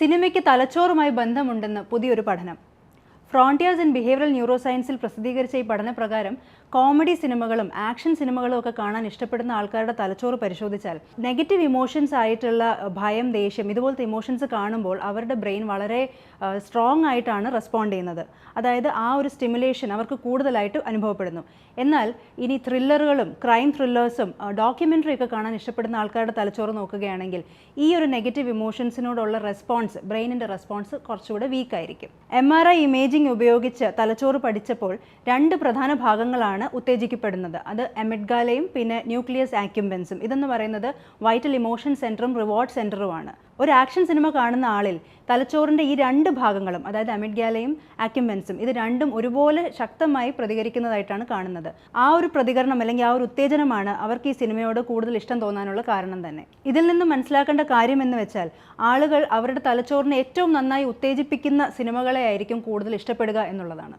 സിനിമയ്ക്ക് തലച്ചോറുമായി ബന്ധമുണ്ടെന്ന് പുതിയൊരു പഠനം. ഫ്രോണ്ടിയേഴ്സ് ഇൻ ബിഹേവിയറൽ ന്യൂറോസയൻസിൽ പ്രസിദ്ധീകരിച്ച ഈ പഠനപ്രകാരം കോമഡി സിനിമകളും ആക്ഷൻ സിനിമകളും ഒക്കെ കാണാൻ ഇഷ്ടപ്പെടുന്ന ആൾക്കാരുടെ തലച്ചോറ് പരിശോധിച്ചാൽ നെഗറ്റീവ് ഇമോഷൻസ് ആയിട്ടുള്ള ഭയം, ദേഷ്യം ഇതുപോലത്തെ ഇമോഷൻസ് കാണുമ്പോൾ അവരുടെ ബ്രെയിൻ വളരെ സ്ട്രോങ് ആയിട്ടാണ് റെസ്പോണ്ട് ചെയ്യുന്നത്. അതായത് ആ ഒരു സ്റ്റിമുലേഷൻ അവർക്ക് കൂടുതലായിട്ട് അനുഭവപ്പെടുന്നു. എന്നാൽ ഇനി ത്രില്ലറുകളും ക്രൈം ത്രില്ലേഴ്സും ഡോക്യുമെൻ്ററി ഒക്കെ കാണാൻ ഇഷ്ടപ്പെടുന്ന ആൾക്കാരുടെ തലച്ചോറ് നോക്കുകയാണെങ്കിൽ ഈ ഒരു നെഗറ്റീവ് ഇമോഷൻസിനോടുള്ള റെസ്പോൺസ്, ബ്രെയിനിൻ്റെ റെസ്പോൺസ് കുറച്ചുകൂടെ വീക്കായിരിക്കും. MRI ഇമേജിംഗ് ഉപയോഗിച്ച് തലച്ചോറ് പഠിച്ചപ്പോൾ 2 പ്രധാന ഭാഗങ്ങളാണ് ഉത്തേജിക്കപ്പെടുന്നത്. അത് അമിഗ്ഡാലയും പിന്നെ ന്യൂക്ലിയസ് ആക്യുംബൻസും. ഇതെന്ന് പറയുന്നത് വൈറ്റൽ ഇമോഷൻ സെൻറ്ററും റിവാർഡ് സെൻറ്ററുമാണ്. ഒരു ആക്ഷൻ സിനിമ കാണുന്ന ആളിൽ തലച്ചോറിൻ്റെ ഈ 2 ഭാഗങ്ങളും, അതായത് അമിഗ്ഡാലയും ആക്യുംബൻസും, ഇത് രണ്ടും ഒരുപോലെ ശക്തമായി പ്രതികരിക്കുന്നതായിട്ടാണ് കാണുന്നത്. ആ ഒരു പ്രതികരണം അല്ലെങ്കിൽ ആ ഒരു ഉത്തേജനമാണ് അവർക്ക് ഈ സിനിമയോട് കൂടുതൽ ഇഷ്ടം തോന്നാനുള്ള കാരണം തന്നെ. ഇതിൽ നിന്നും മനസ്സിലാക്കേണ്ട കാര്യം എന്ന് വെച്ചാൽ ആളുകൾ അവരുടെ തലച്ചോറിനെ ഏറ്റവും നന്നായി ഉത്തേജിപ്പിക്കുന്ന സിനിമകളെ ആയിരിക്കും കൂടുതൽ ഇഷ്ടപ്പെടുക എന്നുള്ളതാണ്.